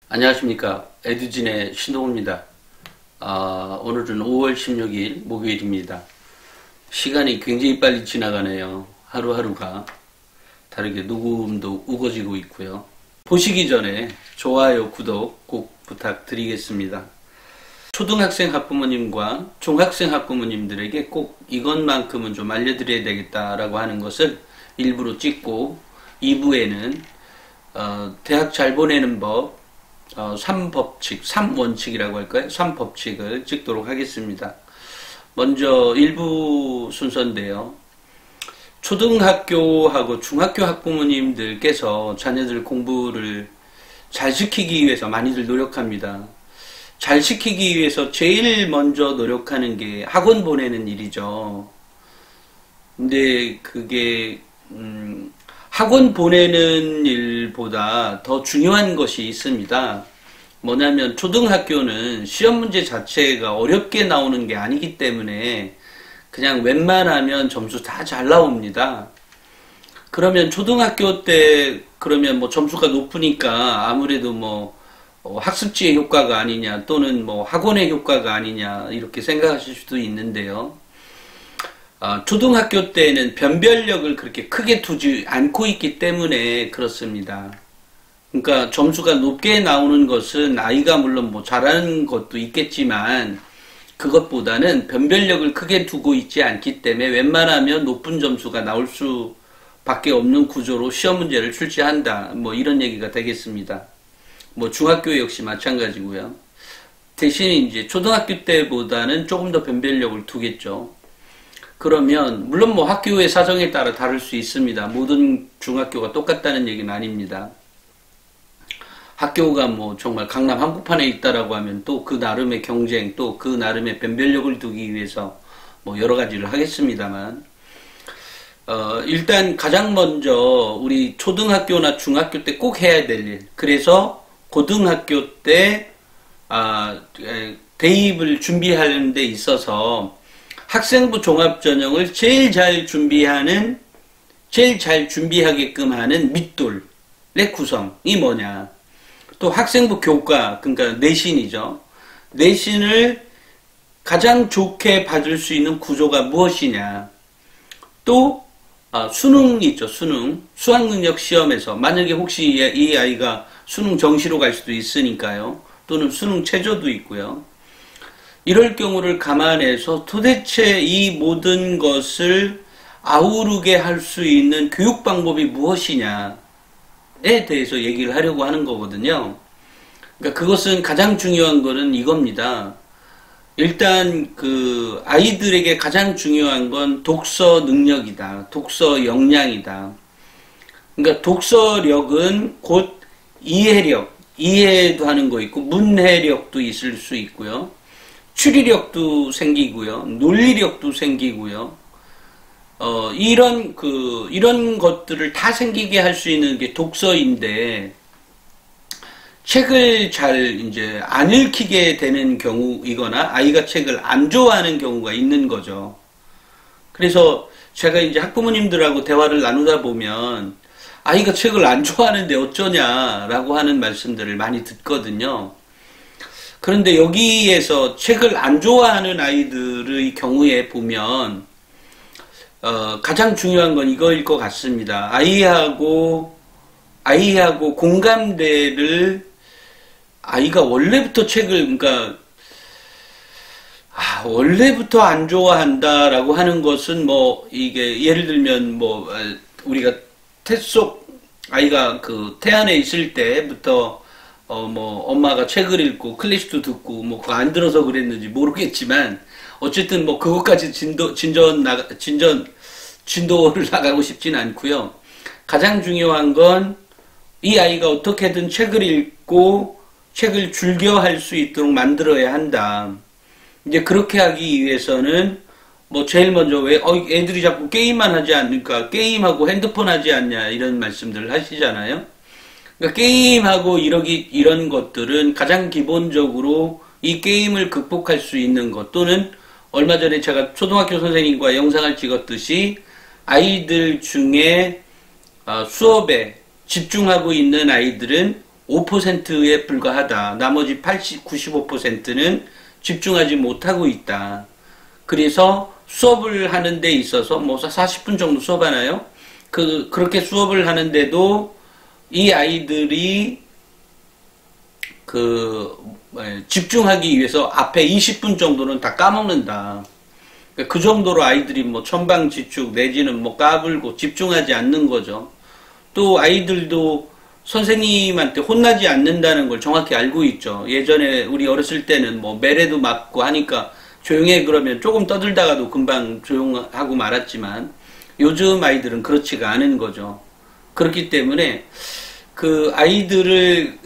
안녕하십니까. 에듀진의 신동호입니다. 오늘은 5월 16일 목요일입니다. 시간이 굉장히 빨리 지나가네요. 하루하루가 다르게 녹음도 우거지고 있고요. 보시기 전에 좋아요, 구독 꼭 부탁드리겠습니다. 초등학생 학부모님과 중학생 학부모님들에게 꼭 이것만큼은 좀 알려드려야 되겠다라고 하는 것을 일부러 찍고 2부에는 대학 잘 보내는 법 3법칙, 3원칙이라고 할까요? 3법칙을 찍도록 하겠습니다. 먼저 1부 순서인데요. 초등학교하고 중학교 학부모님들께서 자녀들 공부를 잘 시키기 위해서 많이들 노력합니다. 잘 시키기 위해서 제일 먼저 노력하는 게 학원 보내는 일이죠. 근데 그게 학원 보내는 일보다 더 중요한 것이 있습니다. 뭐냐면 초등학교는 시험 문제 자체가 어렵게 나오는 게 아니기 때문에 그냥 웬만하면 점수 다 잘 나옵니다. 그러면 초등학교 때 그러면 뭐 점수가 높으니까 아무래도 뭐 학습지의 효과가 아니냐 또는 뭐 학원의 효과가 아니냐 이렇게 생각하실 수도 있는데요. 초등학교 때는 변별력을 그렇게 크게 두지 않고 있기 때문에 그렇습니다. 그러니까 점수가 높게 나오는 것은 아이가 물론 뭐 잘하는 것도 있겠지만 그것보다는 변별력을 크게 두고 있지 않기 때문에 웬만하면 높은 점수가 나올 수밖에 없는 구조로 시험 문제를 출제한다. 뭐 이런 얘기가 되겠습니다. 뭐 중학교 역시 마찬가지고요. 대신 이제 초등학교 때보다는 조금 더 변별력을 두겠죠. 그러면 물론 뭐 학교의 사정에 따라 다를 수 있습니다. 모든 중학교가 똑같다는 얘기는 아닙니다. 학교가 뭐 정말 강남 한복판에 있다라고 하면 또 그 나름의 경쟁, 또 그 나름의 변별력을 두기 위해서 뭐 여러 가지를 하겠습니다만, 일단 가장 먼저 우리 초등학교나 중학교 때 꼭 해야 될 일, 그래서 고등학교 때 대입을 준비하는 데 있어서 학생부 종합전형을 제일 잘 준비하게끔 하는 밑돌의 구성이 뭐냐. 또 학생부 교과, 그러니까 내신이죠. 내신을 가장 좋게 받을 수 있는 구조가 무엇이냐. 또 수능 있죠. 수학능력 시험에서 만약에 혹시 이 아이가 수능 정시로 갈 수도 있으니까요. 또는 수능 최저도 있고요. 이럴 경우를 감안해서 도대체 이 모든 것을 아우르게 할 수 있는 교육 방법이 무엇이냐에 대해서 얘기를 하려고 하는 거거든요. 그러니까 그것은 가장 중요한 거는 이겁니다. 일단 그 아이들에게 가장 중요한 건 독서 능력이다. 독서 역량이다. 그러니까 독서력은 곧 이해력, 이해도 하는 거 있고 문해력도 있을 수 있고요. 추리력도 생기고요. 논리력도 생기고요. 이런 것들을 다 생기게 할 수 있는 게 독서인데, 책을 잘 이제 안 읽히게 되는 경우이거나 아이가 책을 안 좋아하는 경우가 있는 거죠. 그래서 제가 이제 학부모님들하고 대화를 나누다 보면 아이가 책을 안 좋아하는데 어쩌냐라고 하는 말씀들을 많이 듣거든요. 그런데 여기에서 책을 안 좋아하는 아이들의 경우에 보면 가장 중요한 건 이거일 것 같습니다. 아이하고 공감대를 아이가 원래부터 책을 그러니까 원래부터 안 좋아한다라고 하는 것은 뭐 이게 예를 들면 뭐 우리가 아이가 그 태안에 있을 때부터 뭐 엄마가 책을 읽고 클래식도 듣고 뭐 그거 안 들어서 그랬는지 모르겠지만 어쨌든 뭐 그것까지 진도를 나가고 싶진 않고요. 가장 중요한 건 이 아이가 어떻게든 책을 읽고 책을 즐겨할 수 있도록 만들어야 한다. 이제 그렇게 하기 위해서는 뭐 제일 먼저 왜 애들이 자꾸 게임만 하지 않으니까 게임하고 핸드폰 하지 않냐 이런 말씀들을 하시잖아요. 그러니까 게임하고 이런 것들은 가장 기본적으로 이 게임을 극복할 수 있는 것, 또는 얼마 전에 제가 초등학교 선생님과 영상을 찍었듯이 아이들 중에 수업에 집중하고 있는 아이들은 5%에 불과하다. 나머지 80, 95%는 집중하지 못하고 있다. 그래서 수업을 하는 데 있어서 뭐 40분 정도 수업하나요? 그렇게 수업을 하는데도 이 아이들이 집중하기 위해서 앞에 20분 정도는 다 까먹는다. 그 정도로 아이들이 뭐 천방지축 내지는 뭐 까불고 집중하지 않는 거죠. 또 아이들도 선생님한테 혼나지 않는다는 걸 정확히 알고 있죠. 예전에 우리 어렸을 때는 뭐 매래도 맞고 하니까 조용해 그러면 조금 떠들다가도 금방 조용하고 말았지만 요즘 아이들은 그렇지가 않은 거죠. 그렇기 때문에 그 아이들을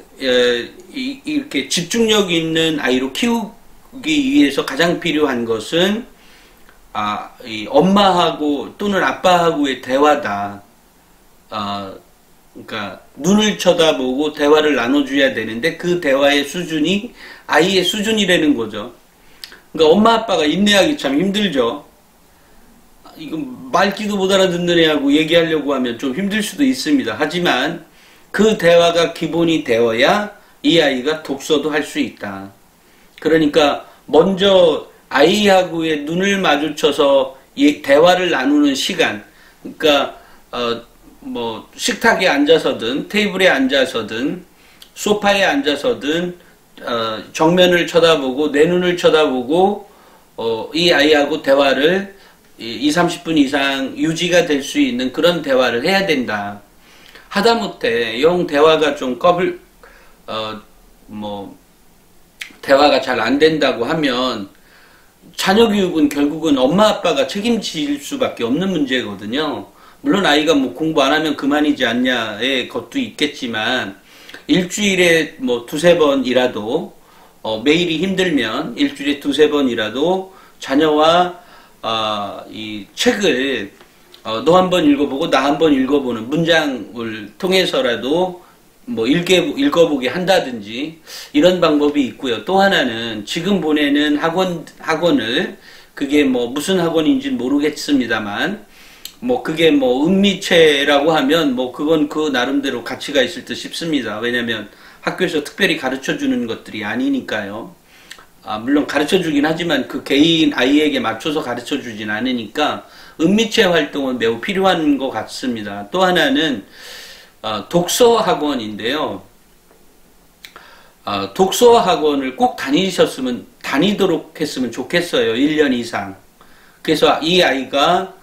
이렇게 집중력 있는 아이로 키우기 위해서 가장 필요한 것은 이 엄마하고 또는 아빠하고의 대화다. 그러니까 눈을 쳐다보고 대화를 나눠줘야 되는데 그 대화의 수준이 아이의 수준이라는 거죠. 그러니까 엄마 아빠가 인내하기 참 힘들죠. 이거 말귀도 못 알아듣는 애하고 얘기하려고 하면 좀 힘들 수도 있습니다. 하지만 그 대화가 기본이 되어야 이 아이가 독서도 할 수 있다. 그러니까 먼저 아이하고의 눈을 마주쳐서 대화를 나누는 시간, 그러니까 뭐 식탁에 앉아서든 테이블에 앉아서든 소파에 앉아서든 정면을 쳐다보고 내 눈을 쳐다보고 이 아이하고 대화를 20-30분 이상 유지가 될 수 있는 그런 대화를 해야 된다. 하다못해 영 대화가 좀 대화가 잘 안 된다고 하면 자녀 교육은 결국은 엄마 아빠가 책임질 수밖에 없는 문제거든요. 물론 아이가 뭐 공부 안 하면 그만이지 않냐의 것도 있겠지만 일주일에 뭐 2-3번이라도 매일이 힘들면 일주일에 2-3번이라도 자녀와 이 책을 너 한번 읽어보고 나 한번 읽어보는 문장을 통해서라도 뭐 읽어보게 한다든지 이런 방법이 있고요. 또 하나는 지금 보내는 학원을 그게 뭐 무슨 학원인지는 모르겠습니다만 뭐 그게 뭐 은미체라고 하면 뭐 그건 그 나름대로 가치가 있을 듯 싶습니다. 왜냐면 학교에서 특별히 가르쳐 주는 것들이 아니니까요. 물론 가르쳐 주긴 하지만 그 개인 아이에게 맞춰서 가르쳐 주진 않으니까 은미체 활동은 매우 필요한 것 같습니다. 또 하나는 독서 학원인데요. 독서 학원을 꼭 다니도록 했으면 좋겠어요. 1년 이상. 그래서 이 아이가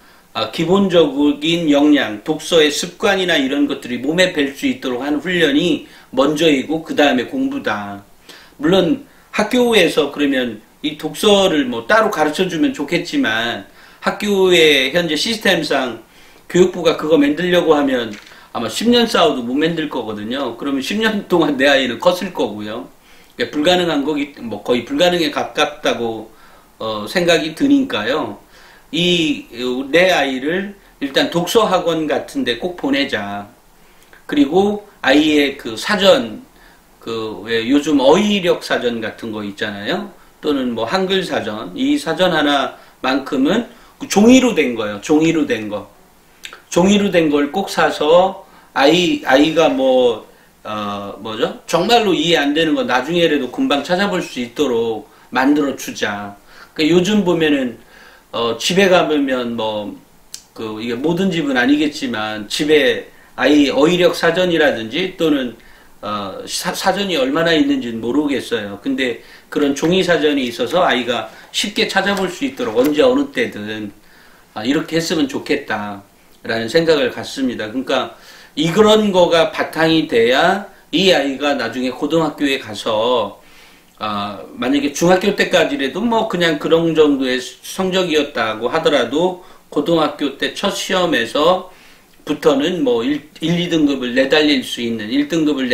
기본적인 역량, 독서의 습관이나 이런 것들이 몸에 뵐 수 있도록 하는 훈련이 먼저이고 그 다음에 공부다. 물론 학교에서 그러면 이 독서를 뭐 따로 가르쳐주면 좋겠지만 학교의 현재 시스템상 교육부가 그거 만들려고 하면 아마 10년 싸워도 못 만들 거거든요. 그러면 10년 동안 내 아이는 컸을 거고요. 그러니까 불가능한 거기, 뭐 거의 불가능에 가깝다고 생각이 드니까요. 내 아이를 일단 독서 학원 같은데 꼭 보내자. 그리고 아이의 그 사전, 왜 요즘 어휘력 사전 같은 거 있잖아요. 또는 뭐 한글 사전, 이 사전 하나만큼은 종이로 된 거예요. 종이로 된 거. 종이로 된 걸 꼭 사서 아이가 정말로 이해 안 되는 거 나중에라도 금방 찾아볼 수 있도록 만들어 주자. 그러니까 요즘 보면은 집에 가보면 이게 모든 집은 아니겠지만 집에 아이 어휘력 사전이라든지 또는 사전이 얼마나 있는지는 모르겠어요. 근데 그런 종이 사전이 있어서 아이가 쉽게 찾아볼 수 있도록 언제 어느 때든 이렇게 했으면 좋겠다라는 생각을 갖습니다. 그러니까 이런 거가 바탕이 돼야 이 아이가 나중에 고등학교에 가서 만약에 중학교 때까지라도 뭐 그냥 그런 정도의 성적이었다고 하더라도 고등학교 때 첫 시험에서 부터는 뭐 1, 2등급을 내달릴 수 있는 1등급을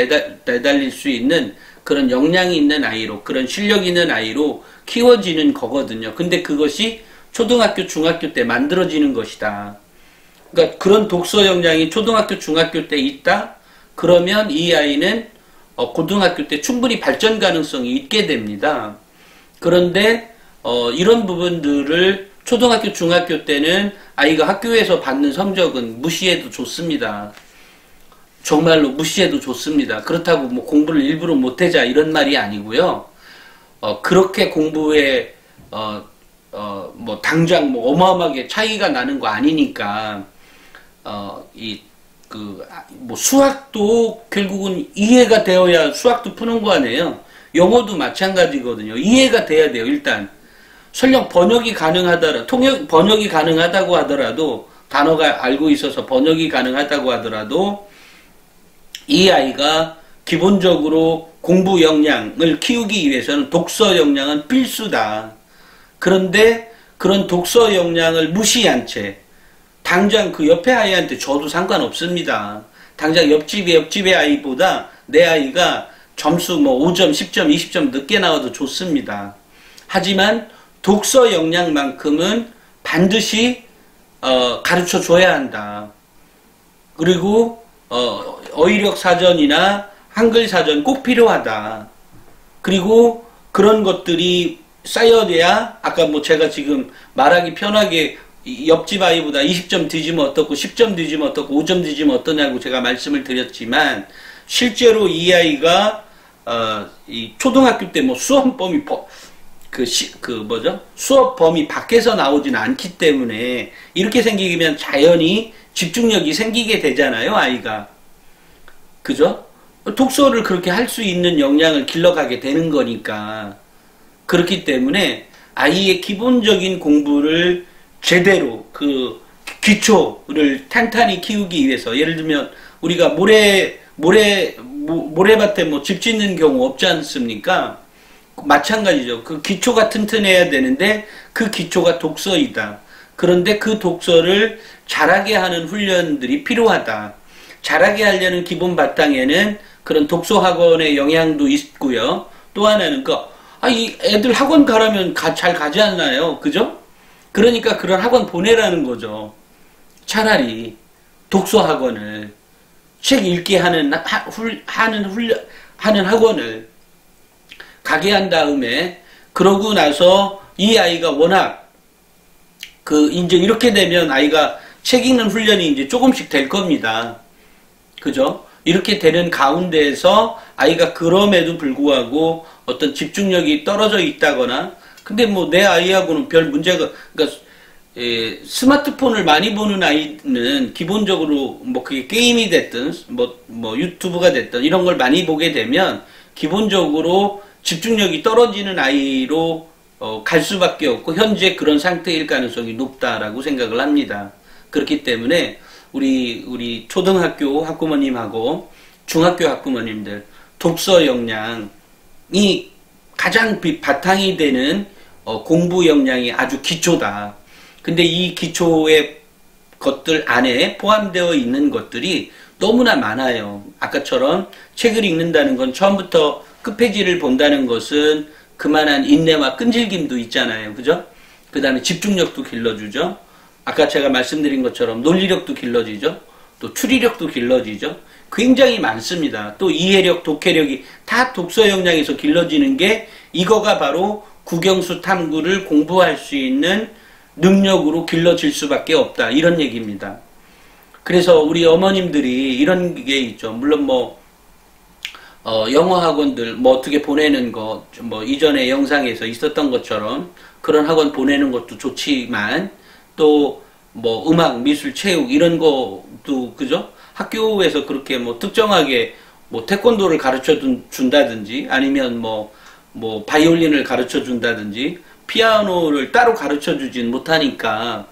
내달릴 수 있는 그런 역량이 있는 아이로 그런 실력 있는 아이로 키워지는 거거든요. 근데 그것이 초등학교 중학교 때 만들어지는 것이다. 그러니까 그런 독서 역량이 초등학교 중학교 때 있다? 그러면 이 아이는 고등학교 때 충분히 발전 가능성이 있게 됩니다. 그런데 이런 부분들을 초등학교 중학교 때는 아이가 학교에서 받는 성적은 무시해도 좋습니다. 정말로 무시해도 좋습니다. 그렇다고 뭐 공부를 일부러 못하자 이런 말이 아니고요. 그렇게 공부에 뭐 당장 뭐 어마어마하게 차이가 나는 거 아니니까 뭐 수학도 결국은 이해가 되어야 수학도 푸는 거 아니에요. 영어도 마찬가지거든요. 이해가 돼야 돼요. 일단 설령 번역이 가능하더라, 번역이 가능하다고 하더라도 단어가 알고 있어서 번역이 가능하다고 하더라도 이 아이가 기본적으로 공부 역량을 키우기 위해서는 독서 역량은 필수다. 그런데 그런 독서 역량을 무시한 채 당장 그 옆에 아이한테 줘도 상관없습니다. 당장 옆집의 아이보다 내 아이가 점수 뭐 5점, 10점, 20점 늦게 나와도 좋습니다. 하지만 독서 역량만큼은 반드시 가르쳐 줘야 한다. 그리고 어휘력 사전이나 한글 사전 꼭 필요하다. 그리고 그런 것들이 쌓여야 아까 뭐 제가 지금 말하기 편하게 옆집 아이보다 20점 뒤지면 어떻고 10점 뒤지면 어떻고 5점 뒤지면 어떠냐고 제가 말씀을 드렸지만 실제로 이 아이가 이 초등학교 때 뭐 수업 범위 수업 범위 밖에서 나오진 않기 때문에 이렇게 생기면 자연히 집중력이 생기게 되잖아요, 아이가. 그죠? 독서를 그렇게 할 수 있는 역량을 길러가게 되는 거니까. 그렇기 때문에 아이의 기본적인 공부를 제대로 그 기초를 탄탄히 키우기 위해서 예를 들면 우리가 모래밭에 뭐 집 짓는 경우 없지 않습니까? 마찬가지죠. 그 기초가 튼튼해야 되는데 그 기초가 독서이다. 그런데 그 독서를 잘하게 하는 훈련들이 필요하다. 잘하게 하려는 기본 바탕에는 그런 독서 학원의 영향도 있고요. 또 하나는 이 애들 학원 가라면 잘 가지 않나요? 그죠? 그러니까 그런 학원 보내라는 거죠. 차라리 독서 학원을 책 읽게 하는 학원을 가게 한 다음에 그러고 나서 이 아이가 워낙 이제 이렇게 되면 아이가 책 읽는 훈련이 이제 조금씩 될 겁니다. 그죠? 이렇게 되는 가운데에서 아이가 그럼에도 불구하고 어떤 집중력이 떨어져 있다거나 근데 뭐 내 아이하고는 별 문제가 그러니까 스마트폰을 많이 보는 아이는 기본적으로 뭐 그게 게임이 됐든 뭐 유튜브가 됐든 이런 걸 많이 보게 되면 기본적으로 집중력이 떨어지는 아이로 갈 수밖에 없고 현재 그런 상태일 가능성이 높다라고 생각을 합니다. 그렇기 때문에 우리 초등학교 학부모님하고 중학교 학부모님들 독서 역량이 가장 바탕이 되는 공부 역량이 아주 기초다. 근데 이 기초의 것들 안에 포함되어 있는 것들이 너무나 많아요. 아까처럼 책을 읽는다는 건 처음부터 끝페이지를 본다는 것은 그만한 인내와 끈질김도 있잖아요. 그죠? 그 다음에 집중력도 길러주죠. 아까 제가 말씀드린 것처럼 논리력도 길러지죠. 또 추리력도 길러지죠. 굉장히 많습니다. 또 이해력, 독해력이 다 독서 역량에서 길러지는 게 이거가 바로 국영수 탐구를 공부할 수 있는 능력으로 길러질 수밖에 없다. 이런 얘기입니다. 그래서 우리 어머님들이 이런 게 있죠. 물론 영어 학원들 어떻게 보내는 거 이전에 영상에서 있었던 것처럼 그런 학원 보내는 것도 좋지만 또 음악, 미술, 체육 이런 것도 그죠? 학교에서 그렇게 특정하게 태권도를 가르쳐 준다든지 아니면 바이올린을 가르쳐 준다든지 피아노를 따로 가르쳐 주진 못하니까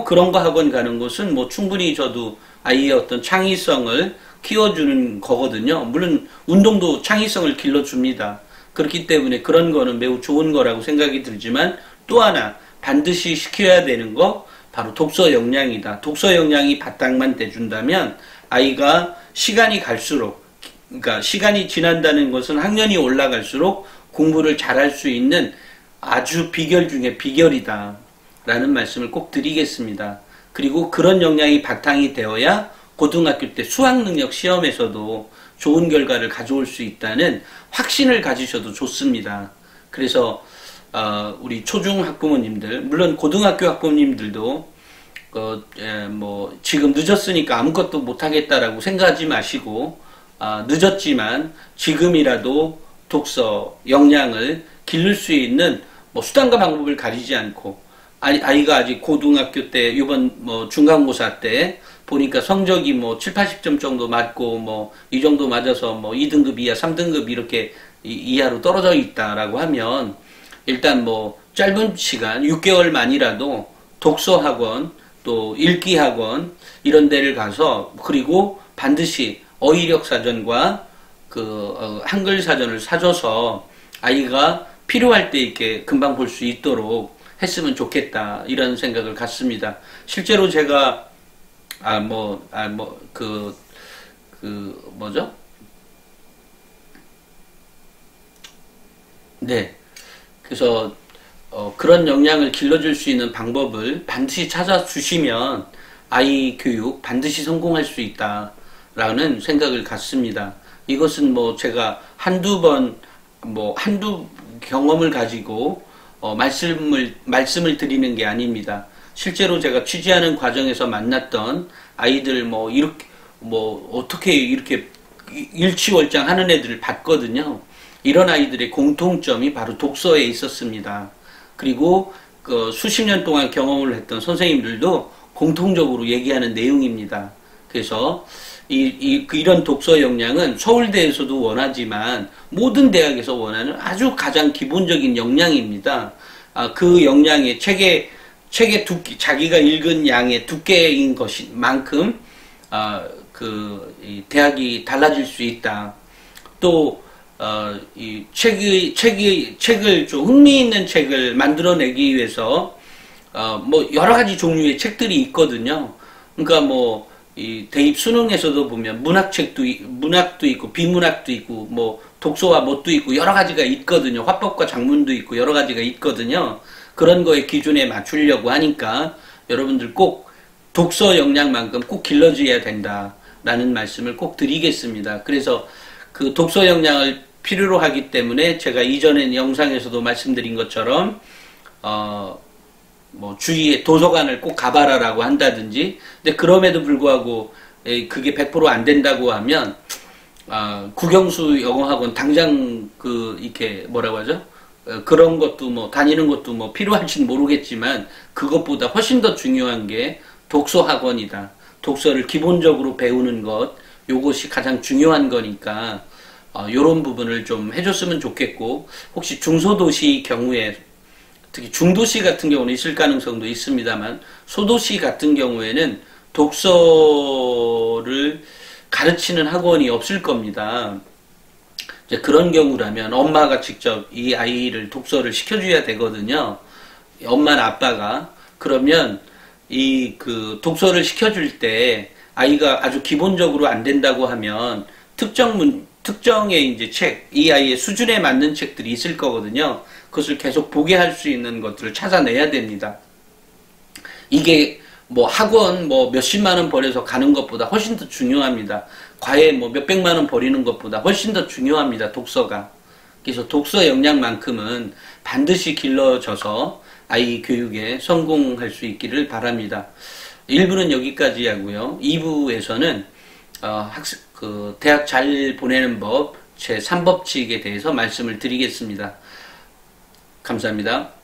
그런 거 학원 가는 것은 충분히 저도 아이의 어떤 창의성을 키워주는 거거든요. 물론 운동도 창의성을 길러줍니다. 그렇기 때문에 그런 거는 매우 좋은 거라고 생각이 들지만 또 하나 반드시 시켜야 되는 거 바로 독서 역량이다. 독서 역량이 바탕만 돼준다면 아이가 시간이 갈수록 그러니까 시간이 지난다는 것은 학년이 올라갈수록 공부를 잘할 수 있는 아주 비결 중에 비결이다 라는 말씀을 꼭 드리겠습니다. 그리고 그런 역량이 바탕이 되어야 고등학교 때 수학능력 시험에서도 좋은 결과를 가져올 수 있다는 확신을 가지셔도 좋습니다. 그래서 우리 초중 학부모님들 물론 고등학교 학부모님들도 뭐 지금 늦었으니까 아무것도 못하겠다라고 생각하지 마시고, 늦었지만 지금이라도 독서 역량을 기를 수 있는 뭐 수단과 방법을 가리지 않고, 아이가 아직 고등학교 때 이번 뭐 중간고사 때 보니까 성적이 뭐 7, 80점 정도 맞고 뭐 이 정도 맞아서 뭐 2등급 이하, 3등급 이렇게 이하로 떨어져 있다라고 하면, 일단 뭐 짧은 시간 6개월만이라도 독서학원 또 읽기학원 이런 데를 가서, 그리고 반드시 어휘력 사전과 한글 사전을 사줘서 아이가 필요할 때 이렇게 금방 볼 수 있도록 했으면 좋겠다, 이런 생각을 갖습니다. 실제로 제가 뭐죠? 네. 그래서 그런 역량을 길러줄 수 있는 방법을 반드시 찾아주시면 아이 교육 반드시 성공할 수 있다라는 생각을 갖습니다. 이것은 뭐 제가 한두 경험을 가지고 말씀을 드리는 게 아닙니다. 실제로 제가 취재하는 과정에서 만났던 아이들 어떻게 이렇게 일취월장 하는 애들을 봤거든요. 이런 아이들의 공통점이 바로 독서에 있었습니다. 그리고 수십 년 동안 경험을 했던 선생님들도 공통적으로 얘기하는 내용입니다. 그래서 이런 독서 역량은 서울대에서도 원하지만 모든 대학에서 원하는 아주 가장 기본적인 역량입니다. 그 역량의 책의 두께, 자기가 읽은 양의 두께인 것만큼 이 대학이 달라질 수 있다. 또 이 책을 좀 흥미있는 책을 만들어내기 위해서 뭐 여러 가지 종류의 책들이 있거든요. 그러니까 이 대입 수능에서도 보면 문학도 있고 비문학도 있고 뭐 독서와 뭣도 있고 여러 가지가 있거든요. 화법과 작문도 있고 여러 가지가 있거든요. 그런 거에 기준에 맞추려고 하니까 여러분들 꼭 독서 역량만큼 꼭 길러줘야 된다라는 말씀을 꼭 드리겠습니다. 그래서 그 독서 역량을 필요로 하기 때문에 제가 이전에 영상에서도 말씀드린 것처럼 뭐 주위에 도서관을 꼭 가봐라라고 한다든지, 근데 그럼에도 불구하고 그게 100% 안 된다고 하면 국영수 영어학원 당장 이렇게 뭐라고 하죠? 그런 것도 뭐 다니는 것도 뭐 필요할지는 모르겠지만 그것보다 훨씬 더 중요한 게 독서학원이다. 독서를 기본적으로 배우는 것, 요것이 가장 중요한 거니까 요런 부분을 좀 해줬으면 좋겠고, 혹시 중소도시 경우에, 특히 중도시 같은 경우는 있을 가능성도 있습니다만 소도시 같은 경우에는 독서를 가르치는 학원이 없을 겁니다. 이제 그런 경우라면 엄마가 직접 이 아이를 독서를 시켜줘야 되거든요. 엄마나 아빠가. 그러면 독서를 시켜줄 때 아이가 아주 기본적으로 안 된다고 하면 특정의 이제 책, 이 아이의 수준에 맞는 책들이 있을 거거든요. 그것을 계속 보게 할 수 있는 것들을 찾아내야 됩니다. 이게 뭐 학원 몇십만 원 벌여서 가는 것보다 훨씬 더 중요합니다. 과외 몇백만 원 벌이는 것보다 훨씬 더 중요합니다. 독서가. 그래서 독서 역량만큼은 반드시 길러져서 아이 교육에 성공할 수 있기를 바랍니다. 1부는 여기까지 하고요. 2부에서는 대학 잘 보내는 법 제3법칙에 대해서 말씀을 드리겠습니다. 감사합니다.